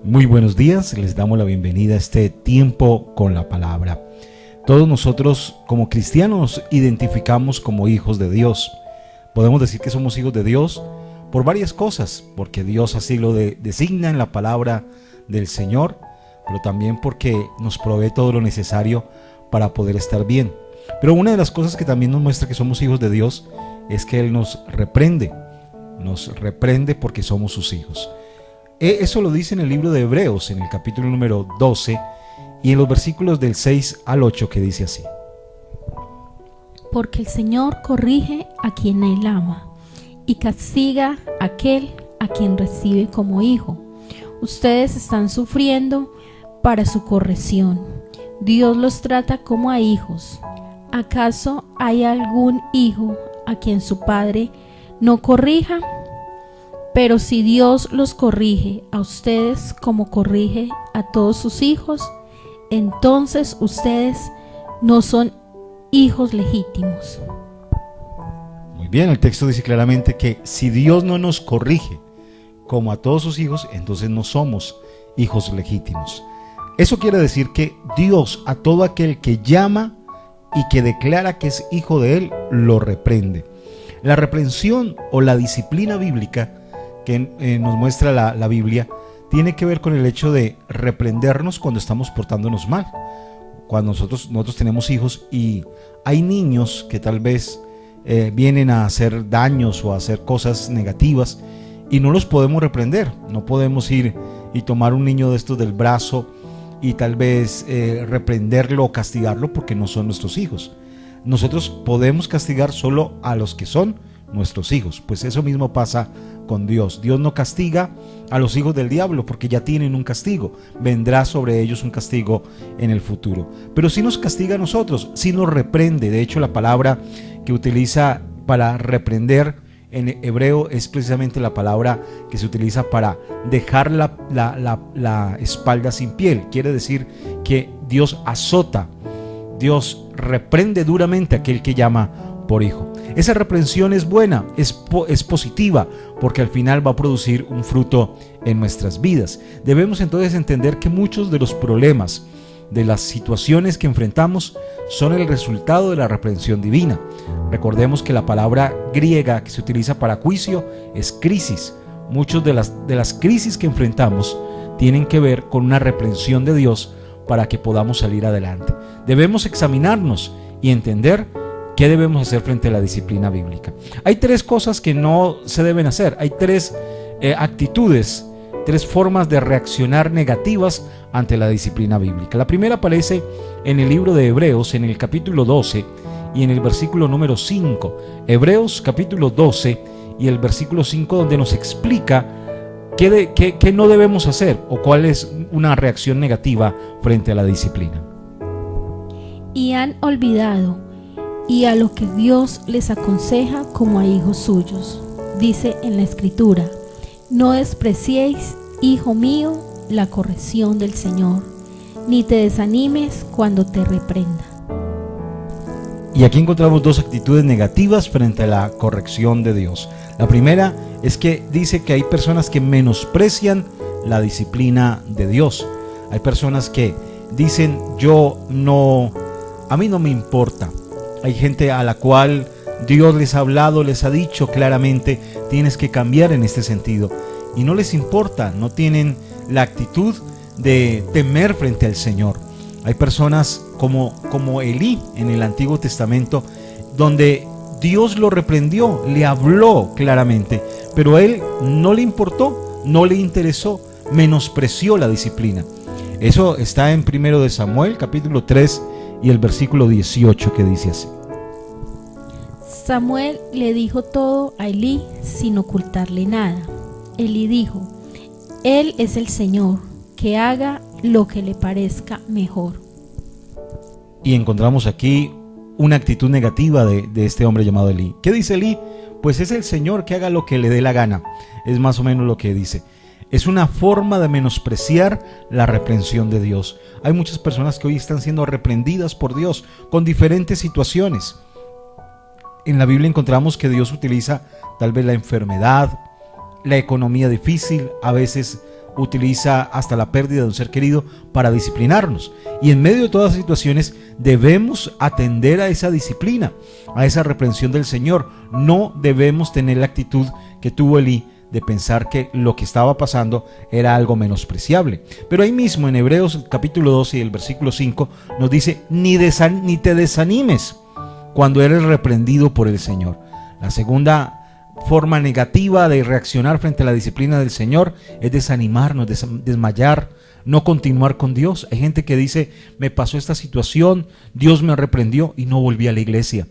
Muy buenos días, les damos la bienvenida a este tiempo con la palabra. Todos nosotros como cristianos nos identificamos como hijos de Dios. Podemos decir que somos hijos de Dios por varias cosas, porque Dios así lo designa en la palabra del Señor, pero también porque nos provee todo lo necesario para poder estar bien. Pero una de las cosas que también nos muestra que somos hijos de Dios es que Él nos reprende porque somos sus hijos. Eso lo dice en el libro de Hebreos, en el capítulo número 12, y en los versículos del 6 al 8, que dice así: Porque el Señor corrige a quien Él ama, y castiga a aquel a quien recibe como hijo. Ustedes están sufriendo para su corrección. Dios los trata como a hijos. ¿Acaso hay algún hijo a quien su padre no corrija? Pero si Dios los corrige a ustedes como corrige a todos sus hijos, entonces ustedes no son hijos legítimos. Muy bien, el texto dice claramente que si Dios no nos corrige como a todos sus hijos, entonces no somos hijos legítimos. Eso quiere decir que Dios a todo aquel que llama y que declara que es hijo de Él, lo reprende. La reprensión o la disciplina bíblica que nos muestra la Biblia tiene que ver con el hecho de reprendernos cuando estamos portándonos mal. Cuando nosotros tenemos hijos y hay niños que tal vez vienen a hacer daños o a hacer cosas negativas y no los podemos reprender. No podemos ir y tomar un niño de estos del brazo y tal vez reprenderlo o castigarlo porque no son nuestros hijos. Nosotros podemos castigar solo a los que son nuestros hijos. Pues eso mismo pasa con Dios. Dios no castiga a los hijos del diablo porque ya tienen un castigo. Vendrá sobre ellos un castigo en el futuro. Pero sí nos castiga a nosotros, sí nos reprende. De hecho, la palabra que utiliza para reprender en hebreo es precisamente la palabra que se utiliza para dejar la espalda sin piel. Quiere decir que Dios azota, Dios reprende duramente a aquel que llama por hijo. Esa reprensión es buena, es positiva, porque al final va a producir un fruto en nuestras vidas. Debemos entonces entender que muchos de los problemas, de las situaciones que enfrentamos, son el resultado de la reprensión divina. Recordemos que la palabra griega que se utiliza para juicio es crisis. Muchas de las crisis que enfrentamos tienen que ver con una reprensión de Dios para que podamos salir adelante. Debemos examinarnos y entender ¿qué debemos hacer frente a la disciplina bíblica? Hay tres cosas que no se deben hacer. Hay tres actitudes, tres formas de reaccionar negativas ante la disciplina bíblica. La primera aparece en el libro de Hebreos, en el capítulo 12 y en el versículo número 5. Hebreos capítulo 12 y el versículo 5, donde nos explica qué no debemos hacer o cuál es una reacción negativa frente a la disciplina. Y han olvidado y a lo que Dios les aconseja como a hijos suyos. Dice en la Escritura: no despreciéis, hijo mío, la corrección del Señor, ni te desanimes cuando te reprenda. Y aquí encontramos dos actitudes negativas frente a la corrección de Dios. La primera es que dice que hay personas que menosprecian la disciplina de Dios. Hay personas que dicen a mí no me importa. Hay gente a la cual Dios les ha hablado, les ha dicho claramente, tienes que cambiar en este sentido. Y no les importa, no tienen la actitud de temer frente al Señor. Hay personas como Elí en el Antiguo Testamento, donde Dios lo reprendió, le habló claramente, pero a él no le importó, no le interesó, menospreció la disciplina. Eso está en 1 Samuel, capítulo 3 y el versículo 18, que dice así: Samuel le dijo todo a Elí sin ocultarle nada. Elí dijo: Él es el Señor, que haga lo que le parezca mejor. Y encontramos aquí una actitud negativa de este hombre llamado Elí. ¿Qué dice Elí? Pues es el Señor, que haga lo que le dé la gana. Es más o menos lo que dice. Es una forma de menospreciar la reprensión de Dios. Hay muchas personas que hoy están siendo reprendidas por Dios con diferentes situaciones. En la Biblia encontramos que Dios utiliza tal vez la enfermedad, la economía difícil, a veces utiliza hasta la pérdida de un ser querido para disciplinarnos. Y en medio de todas las situaciones debemos atender a esa disciplina, a esa reprensión del Señor. No debemos tener la actitud que tuvo Elí de pensar que lo que estaba pasando era algo menospreciable. Pero ahí mismo en Hebreos capítulo 12 y el versículo 5 nos dice: ni te desanimes cuando eres reprendido por el Señor. La segunda forma negativa de reaccionar frente a la disciplina del Señor es desanimarnos, desmayar, no continuar con Dios. Hay gente que dice: me pasó esta situación, Dios me reprendió y no volví a la iglesia.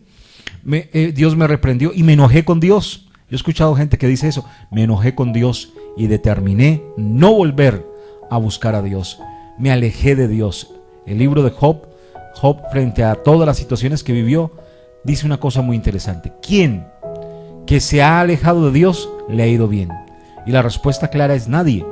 Dios me reprendió y me enojé con Dios. Yo he escuchado gente que dice eso: me enojé con Dios y determiné no volver a buscar a Dios. Me alejé de Dios. El libro de Job, frente a todas las situaciones que vivió, dice una cosa muy interesante: ¿quién que se ha alejado de Dios le ha ido bien? Y la respuesta clara es nadie.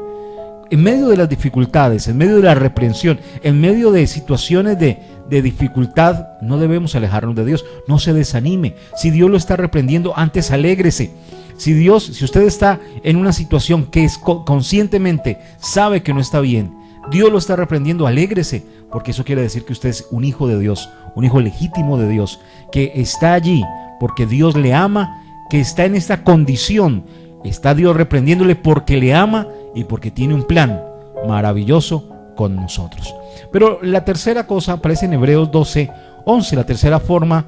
En medio de las dificultades, en medio de la reprensión, en medio de situaciones de dificultad, no debemos alejarnos de Dios. No se desanime. Si Dios lo está reprendiendo, antes alégrese. Si usted está en una situación que conscientemente sabe que no está bien, Dios lo está reprendiendo, alégrese, porque eso quiere decir que usted es un hijo de Dios, un hijo legítimo de Dios, que está allí porque Dios le ama, que está en esta condición. Está Dios reprendiéndole porque le ama y porque tiene un plan maravilloso con nosotros. Pero la tercera cosa aparece en Hebreos 12:11, la tercera forma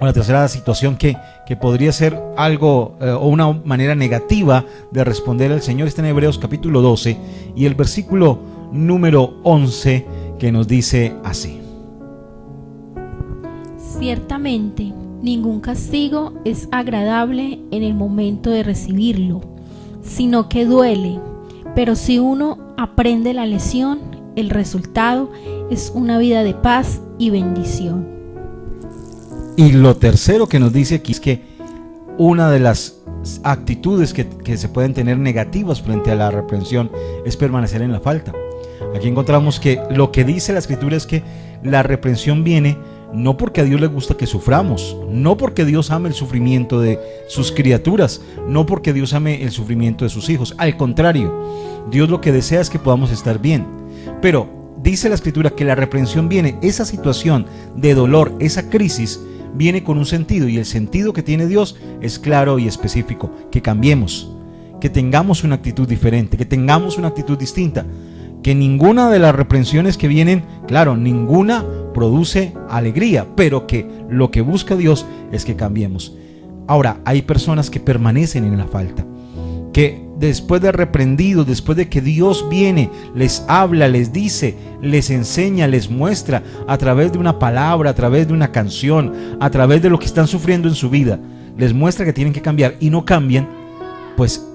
o la tercera situación que podría ser algo o una manera negativa de responder al Señor, está en Hebreos capítulo 12 y el versículo número 11, que nos dice así: ciertamente ningún castigo es agradable en el momento de recibirlo, sino que duele, pero si uno aprende la lección, el resultado es una vida de paz y bendición. Y lo tercero que nos dice aquí es que una de las actitudes que se pueden tener negativas frente a la reprensión es permanecer en la falta. Aquí encontramos que lo que dice la Escritura es que la reprensión viene no porque a Dios le gusta que suframos, no porque Dios ame el sufrimiento de sus criaturas, no porque Dios ame el sufrimiento de sus hijos. Al contrario, Dios lo que desea es que podamos estar bien. Pero dice la Escritura que la reprensión viene, esa situación de dolor, esa crisis, viene con un sentido, y el sentido que tiene Dios es claro y específico: que cambiemos, que tengamos una actitud diferente, que tengamos una actitud distinta, que ninguna de las reprensiones que vienen, claro, ninguna produce alegría, pero que lo que busca Dios es que cambiemos. Ahora, hay personas que permanecen en la falta, que después de reprendidos, después de que Dios viene, les habla, les dice, les enseña, les muestra a través de una palabra, a través de una canción, a través de lo que están sufriendo en su vida, les muestra que tienen que cambiar y no cambian, pues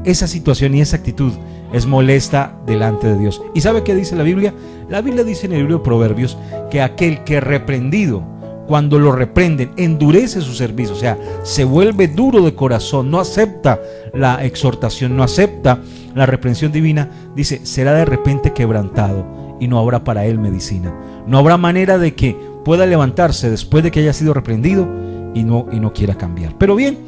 esa situación y esa actitud es molesta delante de Dios. ¿Y sabe qué dice la Biblia? La Biblia dice en el libro de Proverbios que aquel que reprendido, cuando lo reprenden, endurece su servicio, o sea, se vuelve duro de corazón, no acepta la exhortación, no acepta la reprensión divina, dice, será de repente quebrantado y no habrá para él medicina. No habrá manera de que pueda levantarse después de que haya sido reprendido y no quiera cambiar. Pero bien,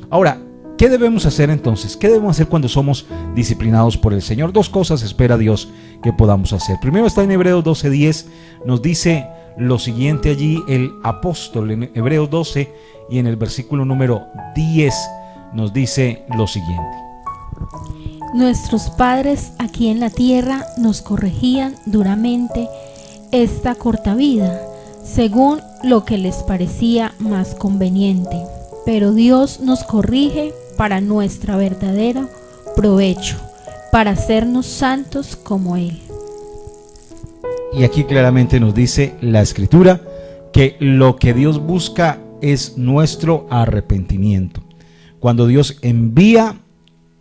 ahora, ¿qué debemos hacer entonces? ¿Qué debemos hacer cuando somos disciplinados por el Señor? Dos cosas espera Dios que podamos hacer. Primero está en Hebreos 12:10, nos dice lo siguiente allí el apóstol, en Hebreos 12 y en el versículo número 10 nos dice lo siguiente: nuestros padres aquí en la tierra nos corregían duramente esta corta vida, según lo que les parecía más conveniente, pero Dios nos corrige para nuestro verdadero provecho, para hacernos santos como Él. Y aquí claramente nos dice la Escritura que lo que Dios busca es nuestro arrepentimiento. Cuando Dios envía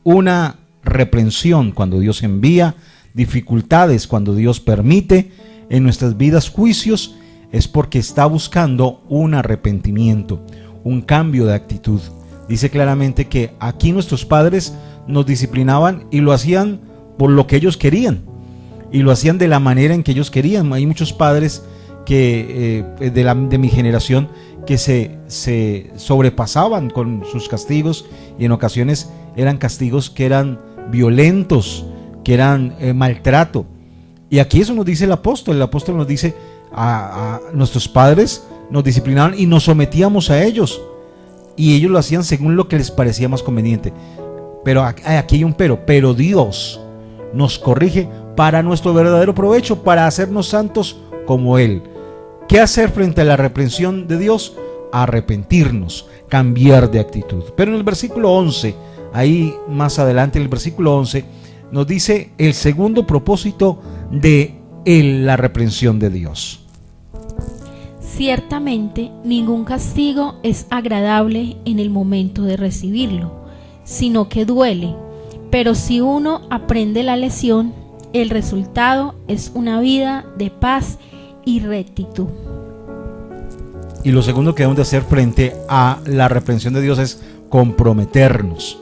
una reprensión, cuando Dios envía dificultades, cuando Dios permite en nuestras vidas juicios, es porque está buscando un arrepentimiento, un cambio de actitud. Dice claramente que aquí nuestros padres nos disciplinaban y lo hacían por lo que ellos querían, y lo hacían de la manera en que ellos querían. Hay muchos padres que de mi generación que se sobrepasaban con sus castigos y en ocasiones eran castigos que eran violentos, que eran maltrato. Y aquí eso nos dice el apóstol nos dice a nuestros padres nos disciplinaban y nos sometíamos a ellos, y ellos lo hacían según lo que les parecía más conveniente. Pero aquí hay un pero Dios nos corrige para nuestro verdadero provecho, para hacernos santos como Él. ¿Qué hacer frente a la reprensión de Dios? Arrepentirnos, cambiar de actitud. Pero en el versículo 11, ahí más adelante, en el versículo 11, nos dice el segundo propósito de la reprensión de Dios. Ciertamente, ningún castigo es agradable en el momento de recibirlo, sino que duele. Pero si uno aprende la lección, el resultado es una vida de paz y rectitud. Y lo segundo que debemos de hacer frente a la reprensión de Dios es comprometernos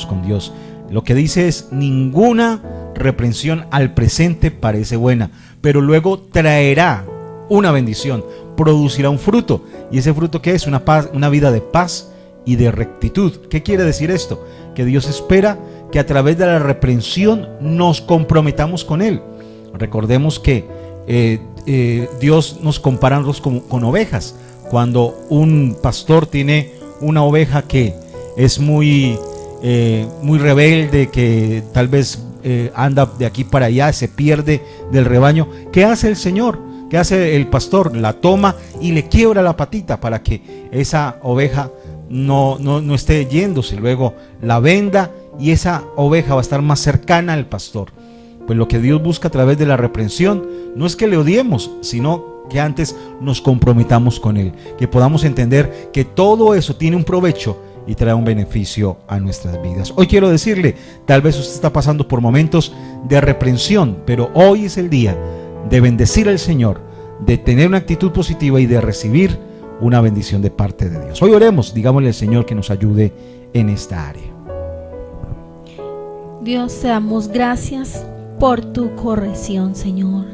con Dios. Lo que dice es: ninguna reprensión al presente parece buena, pero luego traerá una bendición, producirá un fruto. ¿Y ese fruto qué es? Una vida de paz y de rectitud. ¿Qué quiere decir esto? Que Dios espera que a través de la reprensión nos comprometamos con Él. Recordemos que Dios nos compara con ovejas. Cuando un pastor tiene una oveja que es muy rebelde, que tal vez anda de aquí para allá, se pierde del rebaño, ¿qué hace el Señor? ¿Qué hace el pastor? La toma y le quiebra la patita para que esa oveja no esté yéndose. Luego la venda y esa oveja va a estar más cercana al pastor. Pues lo que Dios busca a través de la reprensión no es que le odiemos, sino que antes nos comprometamos con Él, que podamos entender que todo eso tiene un provecho y trae un beneficio a nuestras vidas. Hoy quiero decirle, tal vez usted está pasando por momentos de reprensión, pero hoy es el día de bendecir al Señor, de tener una actitud positiva y de recibir una bendición de parte de Dios. Hoy oremos, digámosle al Señor que nos ayude en esta área. Dios, te damos gracias por tu corrección, Señor,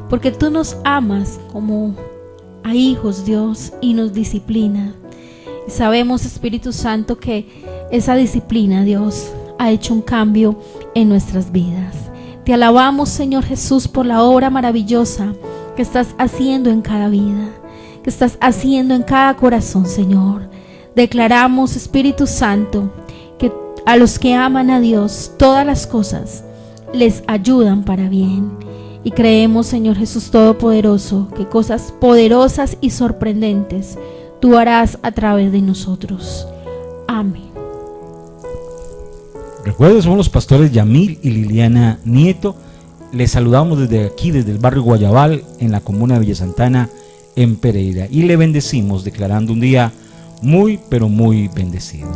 porque tú nos amas como a hijos, Dios, y nos disciplinas. Y sabemos, Espíritu Santo, que esa disciplina, Dios, ha hecho un cambio en nuestras vidas. Te alabamos, Señor Jesús, por la obra maravillosa que estás haciendo en cada vida, que estás haciendo en cada corazón, Señor. Declaramos, Espíritu Santo, que a los que aman a Dios, todas las cosas les ayudan para bien. Y creemos, Señor Jesús Todopoderoso, que cosas poderosas y sorprendentes tú harás a través de nosotros. Amén. Recuerden, somos los pastores Yamil y Liliana Nieto. Les saludamos desde aquí, desde el barrio Guayabal, en la comuna de Villa Santana, en Pereira. Y le bendecimos declarando un día muy, pero muy bendecido.